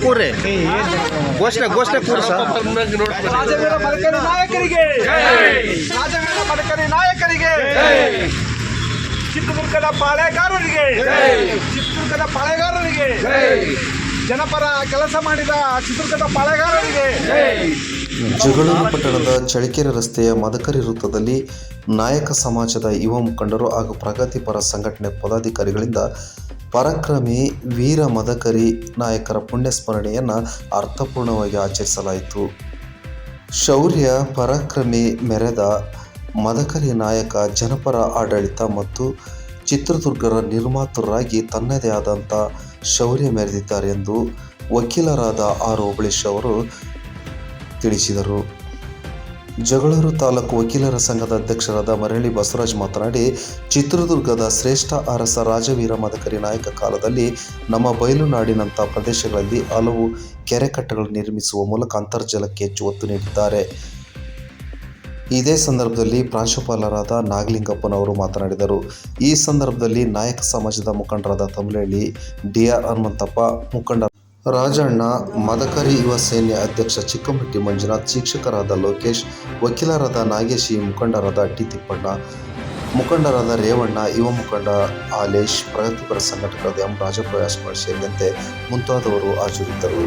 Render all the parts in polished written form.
ಕೂರ್ರಿ ಘೋಷಣೆ ಕೂರಿ ಸರ್. ರಾಜವೀರ ಮದಕರಿ ನಾಯಕರಿಗೆ, ರಾಜವೀರ ಮದಕರಿ ನಾಯಕರಿಗೆ, ಚಿತ್ರದುರ್ಗದ ಪಾಳೆಗಾರರಿಗೆ, ಚಿತ್ರದುರ್ಗದ ಪಾಳೆಗಾರರಿಗೆ, ಜನಪರ ಕೆಲಸ ಮಾಡಿದ ಚಿತ್ರದುರ್ಗದ ಪಾಳೆಗಾರರಿಗೆ. ಜಗಳೂರು ಪಟ್ಟಣದ ಚಳ್ಳಕೆರೆ ರಸ್ತೆಯ ಮದಕರಿ ವೃತ್ತದಲ್ಲಿ ನಾಯಕ ಸಮಾಜದ ಯುವ ಮುಖಂಡರು ಹಾಗೂ ಪ್ರಗತಿಪರ ಸಂಘಟನೆ ಪದಾಧಿಕಾರಿಗಳಿಂದ ಪರಾಕ್ರಮಿ ವೀರ ಮದಕರಿ ನಾಯಕರ ಪುಣ್ಯಸ್ಮರಣೆಯನ್ನು ಅರ್ಥಪೂರ್ಣವಾಗಿ ಆಚರಿಸಲಾಯಿತು. ಶೌರ್ಯ ಪರಾಕ್ರಮಿ ಮೆರೆದ ಮದಕರಿ ನಾಯಕ ಜನಪರ ಆಡಳಿತ ಮತ್ತು ಚಿತ್ರದುರ್ಗದ ನಿರ್ಮಾತೃರಾಗಿ ತನ್ನದೇ ಆದಂಥ ಶೌರ್ಯ ಮೆರೆದಿದ್ದಾರೆ ಎಂದು ವಕೀಲರಾದ ಆರ್ ಓಬಳೇಶ್ ಅವರು ತಿಳಿಸಿದರು. ಜಗಳೂರು ತಾಲೂಕು ವಕೀಲರ ಸಂಘದ ಅಧ್ಯಕ್ಷರಾದ ಮರಳಿ ಬಸವರಾಜ್ ಮಾತನಾಡಿ, ಚಿತ್ರದುರ್ಗದ ಶ್ರೇಷ್ಠ ಅರಸ ರಾಜವೀರ ಮದಕರಿ ನಾಯಕ ಕಾಲದಲ್ಲಿ ನಮ್ಮ ಬಯಲುನಾಡಿನಂಥ ಪ್ರದೇಶಗಳಲ್ಲಿ ಹಲವು ಕೆರೆಕಟ್ಟೆಗಳು ನಿರ್ಮಿಸುವ ಮೂಲಕ ಅಂತರ್ಜಲಕ್ಕೆ ಹೆಚ್ಚು ಒತ್ತು ನೀಡಿದ್ದಾರೆ. ಇದೇ ಸಂದರ್ಭದಲ್ಲಿ ಪ್ರಾಂಶುಪಾಲರಾದ ನಾಗಲಿಂಗಪ್ಪನವರು ಮಾತನಾಡಿದರು. ಈ ಸಂದರ್ಭದಲ್ಲಿ ನಾಯಕ ಸಮಾಜದ ಮುಖಂಡರಾದ ತಮಲಹಳ್ಳಿ ಡಿಆರ್ ಹನುಮಂತಪ್ಪ, ಮುಖಂಡ ರಾಜಣ್ಣ, ಮದಕರಿ ಯುವ ಸೇನೆ ಅಧ್ಯಕ್ಷ ಚಿಕ್ಕಮಟ್ಟಿ ಮಂಜುನಾಥ್, ಶಿಕ್ಷಕರಾದ ಲೋಕೇಶ್, ವಕೀಲರಾದ ನಾಗೇಶ್, ಮುಖಂಡರಾದ ಟಿ ತಿಪ್ಪಣ್ಣ, ಮುಖಂಡರಾದ ರೇವಣ್ಣ, ಯುವ ಮುಖಂಡ ಆಲೇಶ್, ಪ್ರಗತಿಪರ ಸಂಘಟಕರಾದ ಎಂ ರಾಜಪ್ರಕಾಶ್ ಸೇರಿದಂತೆ ಮುಂತಾದವರು ಹಾಜರಿದ್ದರು.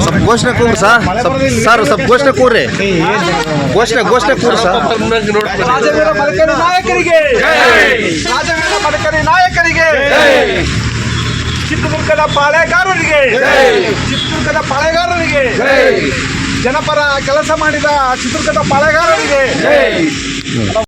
ಸ್ವಲ್ಪ ಘೋಷಣೆ ಕೂರಿ ಸರ್. ಸ್ವಲ್ಪ ಘೋಷಣೆ ಕೂರ್ರಿ ಘೋಷಣೆ ಕೂರಿ ಸರ್. ರಾಜವೀರ ಮದಕರಿ ನಾಯಕರಿಗೆ, ರಾಜವೀರ ಮದಕರಿ ನಾಯಕರಿಗೆ, ಚಿತ್ರದುರ್ಗದ ಪಾಳೆಗಾರರಿಗೆ, ಚಿತ್ರದುರ್ಗದ ಪಾಳೆಗಾರರಿಗೆ, ಜನಪರ ಕೆಲಸ ಮಾಡಿದ ಚಿತ್ರದುರ್ಗದ ಪಾಳೆಗಾರರಿಗೆ.